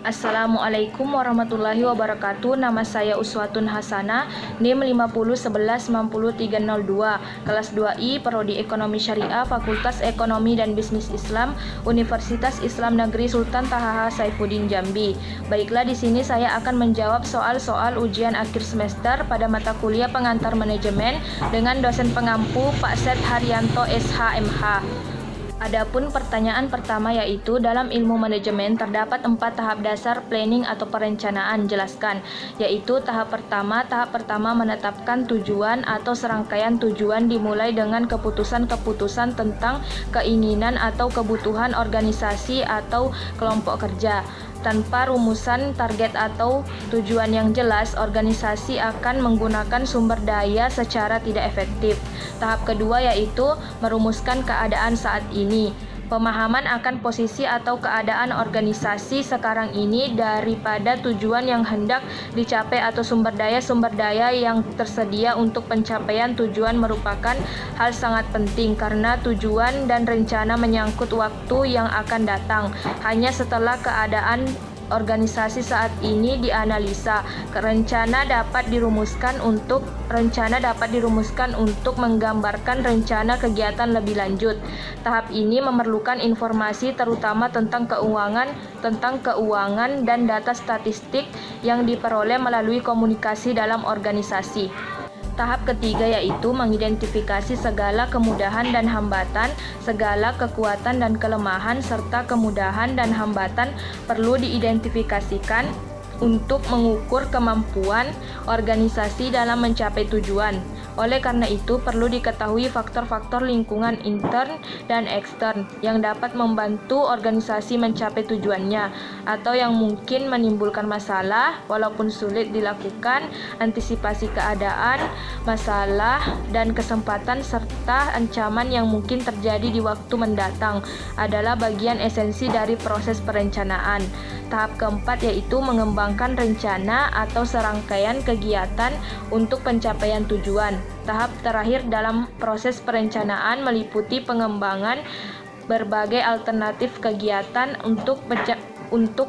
Assalamualaikum warahmatullahi wabarakatuh. Nama saya Uswatun Hasanah, NIM 5011900302, kelas 2I, Prodi Ekonomi Syariah, Fakultas Ekonomi dan Bisnis Islam, Universitas Islam Negeri Sultan Taha Saifuddin Jambi. Baiklah, di sini saya akan menjawab soal-soal ujian akhir semester pada mata kuliah pengantar manajemen dengan dosen pengampu Pak Seth Haryanto SHMH. Adapun pertanyaan pertama yaitu dalam ilmu manajemen terdapat 4 tahap dasar planning atau perencanaan. Jelaskan. Yaitu tahap pertama menetapkan tujuan atau serangkaian tujuan dimulai dengan keputusan-keputusan tentang keinginan atau kebutuhan organisasi atau kelompok kerja. Tanpa rumusan target atau tujuan yang jelas, organisasi akan menggunakan sumber daya secara tidak efektif. Tahap kedua yaitu merumuskan keadaan saat ini. Pemahaman akan posisi atau keadaan organisasi sekarang ini daripada tujuan yang hendak dicapai atau sumber daya yang tersedia untuk pencapaian tujuan merupakan hal sangat penting karena tujuan dan rencana menyangkut waktu yang akan datang. Hanya setelah keadaan organisasi saat ini dianalisa, rencana dapat dirumuskan untuk menggambarkan rencana kegiatan lebih lanjut. Tahap ini memerlukan informasi terutama tentang keuangan dan data statistik yang diperoleh melalui komunikasi dalam organisasi. Tahap ketiga yaitu mengidentifikasi segala kemudahan dan hambatan, segala kekuatan dan kelemahan, serta kemudahan dan hambatan perlu diidentifikasikan untuk mengukur kemampuan organisasi dalam mencapai tujuan. Oleh karena itu, perlu diketahui faktor-faktor lingkungan intern dan ekstern yang dapat membantu organisasi mencapai tujuannya atau yang mungkin menimbulkan masalah walaupun sulit dilakukan. Antisipasi keadaan, masalah, dan kesempatan serta ancaman yang mungkin terjadi di waktu mendatang adalah bagian esensi dari proses perencanaan. Tahap keempat yaitu mengembangkan rencana atau serangkaian kegiatan untuk pencapaian tujuan. Tahap terakhir dalam proses perencanaan meliputi pengembangan berbagai alternatif kegiatan untuk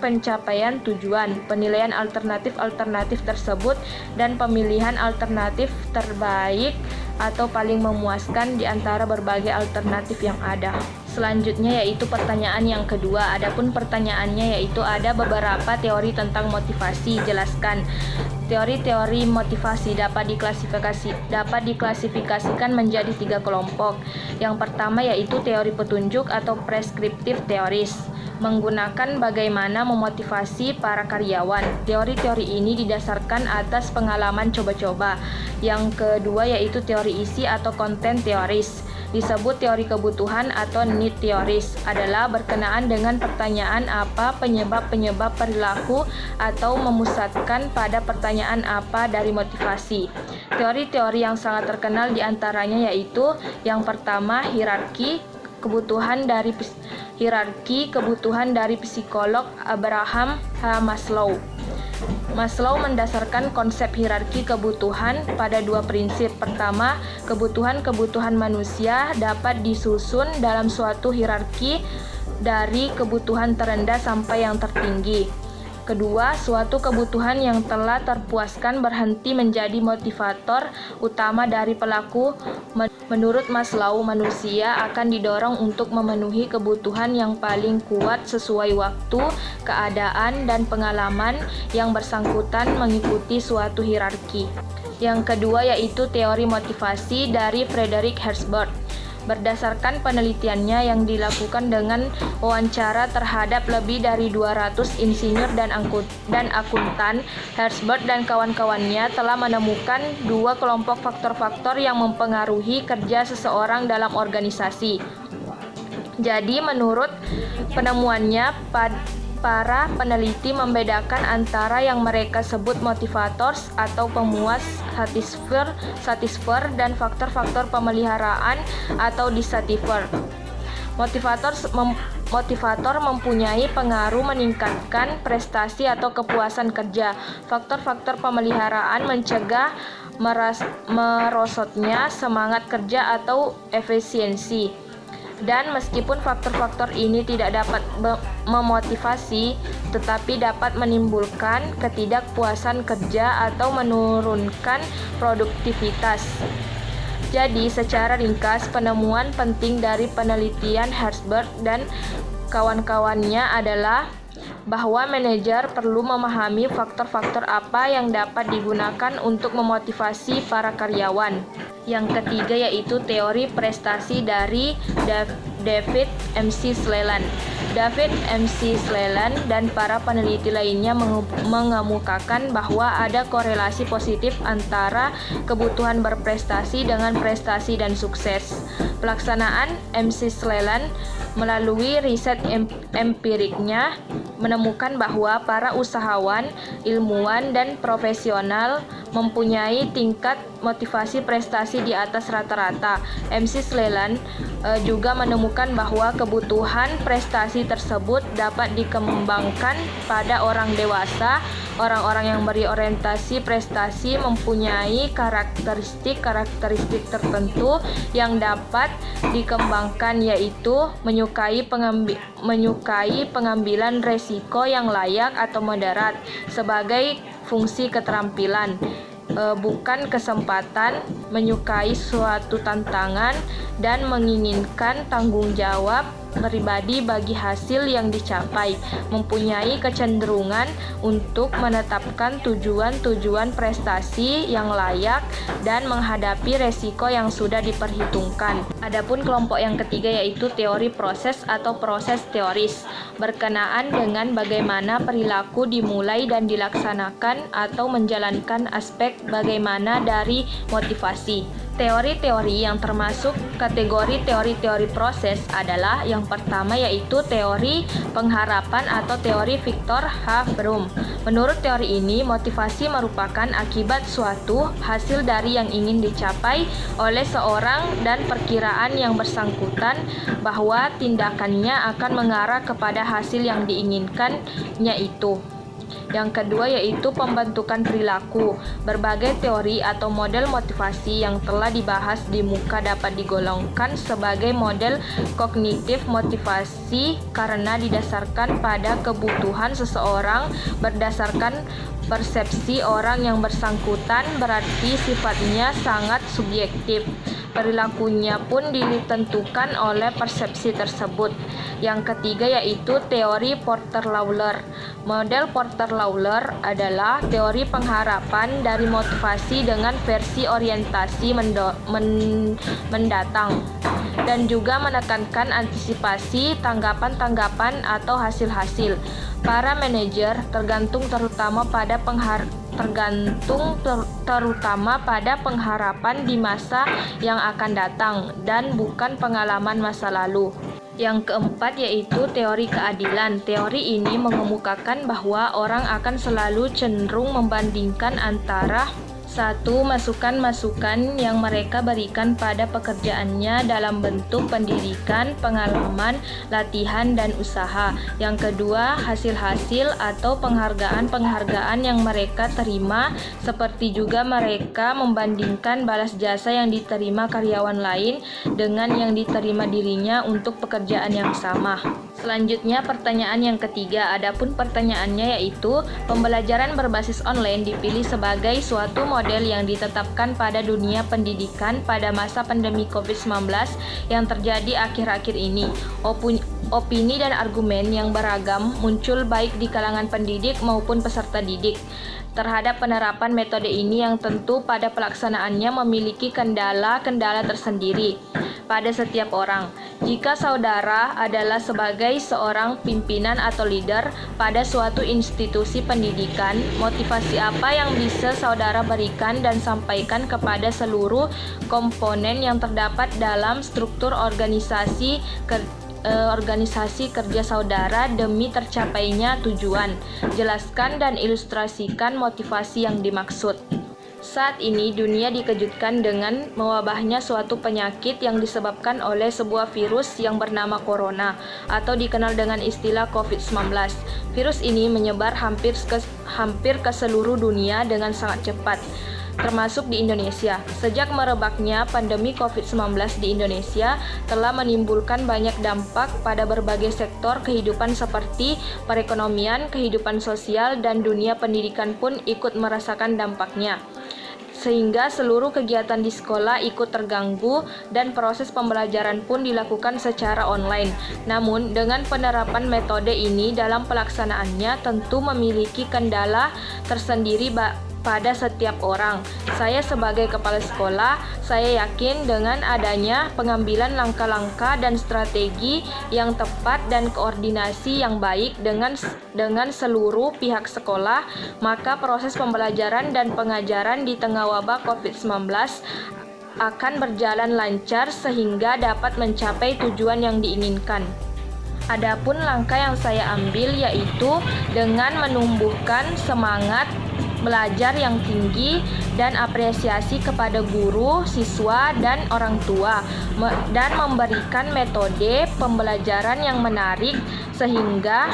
pencapaian tujuan, penilaian alternatif tersebut, dan pemilihan alternatif terbaik atau paling memuaskan di antara berbagai alternatif yang ada. Selanjutnya yaitu pertanyaan yang kedua. Adapun pertanyaannya yaitu ada beberapa teori tentang motivasi. Jelaskan. Teori-teori motivasi dapat diklasifikasikan menjadi 3 kelompok. Yang pertama yaitu teori petunjuk atau prescriptive theories, menggunakan bagaimana memotivasi para karyawan. Teori-teori ini didasarkan atas pengalaman coba-coba. Yang kedua yaitu teori isi atau content theories, disebut teori kebutuhan atau need theories, adalah berkenaan dengan pertanyaan apa penyebab-penyebab perilaku atau memusatkan pada pertanyaan apa dari motivasi. Teori-teori yang sangat terkenal diantaranya yaitu yang pertama hierarki kebutuhan dari psikolog Abraham H. Maslow. Maslow mendasarkan konsep hierarki kebutuhan pada 2 prinsip. Pertama, kebutuhan manusia dapat disusun dalam suatu hierarki dari kebutuhan terendah sampai yang tertinggi. Kedua, suatu kebutuhan yang telah terpuaskan berhenti menjadi motivator utama dari pelaku. Menurut Maslow, manusia akan didorong untuk memenuhi kebutuhan yang paling kuat sesuai waktu, keadaan, dan pengalaman yang bersangkutan mengikuti suatu hierarki. Yang kedua yaitu teori motivasi dari Frederick Herzberg. Berdasarkan penelitiannya yang dilakukan dengan wawancara terhadap lebih dari 200 insinyur dan akuntan, Herzberg dan kawan-kawannya telah menemukan 2 kelompok faktor-faktor yang mempengaruhi kerja seseorang dalam organisasi. Jadi, menurut penemuannya, para peneliti membedakan antara yang mereka sebut motivators atau pemuas satisfier dan faktor-faktor pemeliharaan atau dissatisfier. Motivator mempunyai pengaruh meningkatkan prestasi atau kepuasan kerja. Faktor-faktor pemeliharaan mencegah merosotnya semangat kerja atau efisiensi. Dan meskipun faktor-faktor ini tidak dapat memotivasi, tetapi dapat menimbulkan ketidakpuasan kerja atau menurunkan produktivitas. Jadi, secara ringkas, penemuan penting dari penelitian Herzberg dan kawan-kawannya adalah bahwa manajer perlu memahami faktor-faktor apa yang dapat digunakan untuk memotivasi para karyawan. Yang ketiga yaitu teori prestasi dari David McClelland. David McClelland dan para peneliti lainnya mengemukakan bahwa ada korelasi positif antara kebutuhan berprestasi dengan prestasi dan sukses. Pelaksanaan McClelland melalui riset empiriknya menemukan bahwa para usahawan, ilmuwan, dan profesional mempunyai tingkat motivasi prestasi di atas rata-rata. McClelland juga menemukan bahwa kebutuhan prestasi tersebut dapat dikembangkan pada orang dewasa. Orang-orang yang berorientasi prestasi mempunyai karakteristik tertentu yang dapat dikembangkan, yaitu menyukai pengambilan resiko yang layak atau moderat sebagai fungsi keterampilan, bukan kesempatan, menyukai suatu tantangan, dan menginginkan tanggung jawab pribadi bagi hasil yang dicapai, mempunyai kecenderungan untuk menetapkan tujuan-tujuan prestasi yang layak dan menghadapi resiko yang sudah diperhitungkan. Adapun kelompok yang ketiga yaitu teori proses atau proses teoris, berkenaan dengan bagaimana perilaku dimulai dan dilaksanakan atau menjalankan aspek bagaimana dari motivasi. Teori-teori yang termasuk kategori teori-teori proses adalah yang pertama yaitu teori pengharapan atau teori Victor H. Fromm. Menurut teori ini, motivasi merupakan akibat suatu hasil dari yang ingin dicapai oleh seorang dan perkiraan yang bersangkutan bahwa tindakannya akan mengarah kepada hasil yang diinginkannya itu. Yang kedua yaitu pembentukan perilaku. Berbagai teori atau model motivasi yang telah dibahas di muka dapat digolongkan sebagai model kognitif motivasi karena didasarkan pada kebutuhan seseorang berdasarkan persepsi orang yang bersangkutan, berarti sifatnya sangat subjektif. Perilakunya pun ditentukan oleh persepsi tersebut. Yang ketiga yaitu teori Porter-Lawler. Model Porter-Lawler adalah teori pengharapan dari motivasi dengan versi orientasi mendatang dan juga menekankan antisipasi, tanggapan-tanggapan atau hasil-hasil. Para manajer tergantung terutama pada pengharapan di masa yang akan datang dan bukan pengalaman masa lalu. Yang keempat yaitu teori keadilan. Teori ini mengemukakan bahwa orang akan selalu cenderung membandingkan antara satu, masukan-masukan yang mereka berikan pada pekerjaannya dalam bentuk pendidikan, pengalaman, latihan, dan usaha. Yang kedua, hasil-hasil atau penghargaan-penghargaan yang mereka terima, seperti juga mereka membandingkan balas jasa yang diterima karyawan lain dengan yang diterima dirinya untuk pekerjaan yang sama. Selanjutnya, pertanyaan yang ketiga. Adapun pertanyaannya yaitu, pembelajaran berbasis online dipilih sebagai suatu model yang ditetapkan pada dunia pendidikan pada masa pandemi COVID-19 yang terjadi akhir-akhir ini. Opini dan argumen yang beragam muncul baik di kalangan pendidik maupun peserta didik terhadap penerapan metode ini yang tentu pada pelaksanaannya memiliki kendala-kendala tersendiri pada setiap orang. Jika saudara adalah sebagai seorang pimpinan atau leader pada suatu institusi pendidikan, motivasi apa yang bisa saudara berikan dan sampaikan kepada seluruh komponen yang terdapat dalam struktur organisasi kerja saudara demi tercapainya tujuan? Jelaskan dan ilustrasikan motivasi yang dimaksud. Saat ini dunia dikejutkan dengan mewabahnya suatu penyakit yang disebabkan oleh sebuah virus yang bernama corona atau dikenal dengan istilah COVID-19. Virus ini menyebar hampir ke seluruh dunia dengan sangat cepat. termasuk di Indonesia. Sejak merebaknya pandemi COVID-19 di Indonesia, telah menimbulkan banyak dampak pada berbagai sektor kehidupan seperti perekonomian, kehidupan sosial, dan dunia pendidikan pun ikut merasakan dampaknya. Sehingga seluruh kegiatan di sekolah ikut terganggu dan proses pembelajaran pun dilakukan secara online. Namun, dengan penerapan metode ini dalam pelaksanaannya tentu memiliki kendala tersendiri pada setiap orang. Saya sebagai kepala sekolah, saya yakin dengan adanya pengambilan langkah-langkah dan strategi yang tepat dan koordinasi yang baik dengan seluruh pihak sekolah, maka proses pembelajaran dan pengajaran di tengah wabah COVID-19 akan berjalan lancar sehingga dapat mencapai tujuan yang diinginkan. Adapun langkah yang saya ambil yaitu dengan menumbuhkan semangat belajar yang tinggi dan apresiasi kepada guru, siswa, dan orang tua, dan memberikan metode pembelajaran yang menarik sehingga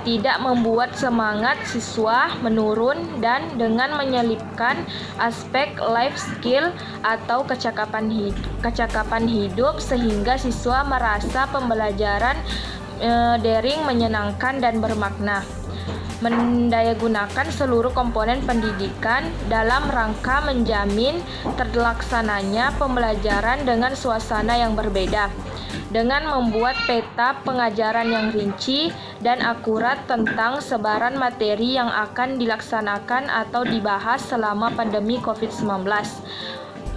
tidak membuat semangat siswa menurun, dan dengan menyelipkan aspek life skill atau kecakapan hidup sehingga siswa merasa pembelajaran daring menyenangkan dan bermakna. Mendayagunakan seluruh komponen pendidikan dalam rangka menjamin terlaksananya pembelajaran dengan suasana yang berbeda, dengan membuat peta pengajaran yang rinci dan akurat tentang sebaran materi yang akan dilaksanakan atau dibahas selama pandemi COVID-19.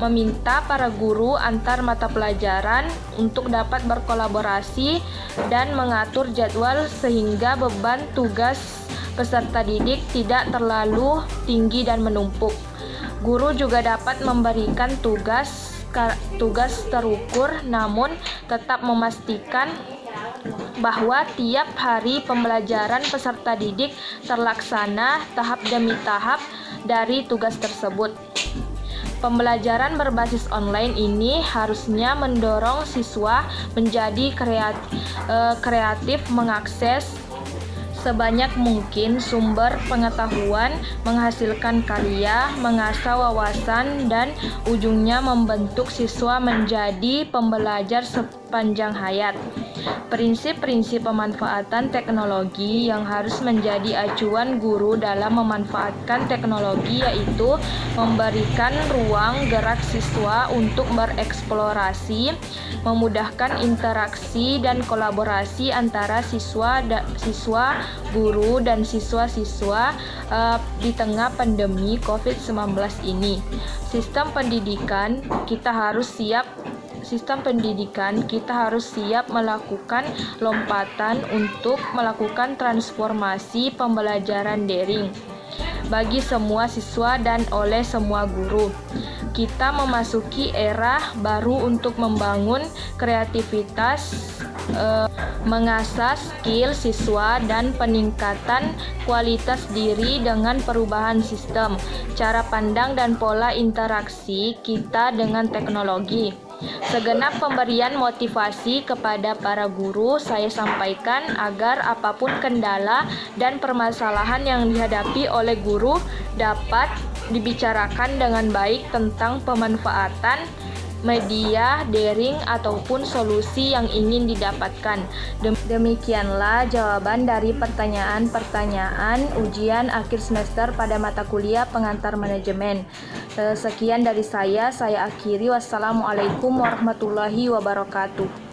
Meminta para guru antar mata pelajaran untuk dapat berkolaborasi dan mengatur jadwal sehingga beban tugas peserta didik tidak terlalu tinggi dan menumpuk. Guru juga dapat memberikan tugas terukur, namun tetap memastikan bahwa tiap hari pembelajaran peserta didik terlaksana tahap demi tahap dari tugas tersebut. Pembelajaran berbasis online ini harusnya mendorong siswa menjadi kreatif mengakses sebanyak mungkin sumber pengetahuan, menghasilkan karya, mengasah wawasan, dan ujungnya membentuk siswa menjadi pembelajar sepanjang hayat. Prinsip-prinsip pemanfaatan teknologi yang harus menjadi acuan guru dalam memanfaatkan teknologi yaitu memberikan ruang gerak siswa untuk bereksplorasi, memudahkan interaksi dan kolaborasi antara siswa, guru, dan siswa-siswa di tengah pandemi COVID-19 ini. Sistem pendidikan kita harus siap melakukan lompatan untuk melakukan transformasi pembelajaran daring bagi semua siswa dan oleh semua guru. Kita memasuki era baru untuk membangun kreativitas, mengasah skill siswa, dan peningkatan kualitas diri dengan perubahan sistem, cara pandang, dan pola interaksi kita dengan teknologi. Segenap pemberian motivasi kepada para guru saya sampaikan agar apapun kendala dan permasalahan yang dihadapi oleh guru dapat dibicarakan dengan baik tentang pemanfaatan media daring ataupun solusi yang ingin didapatkan. Demikianlah jawaban dari pertanyaan-pertanyaan ujian akhir semester pada mata kuliah pengantar manajemen. Sekian dari saya akhiri. Wassalamualaikum warahmatullahi wabarakatuh.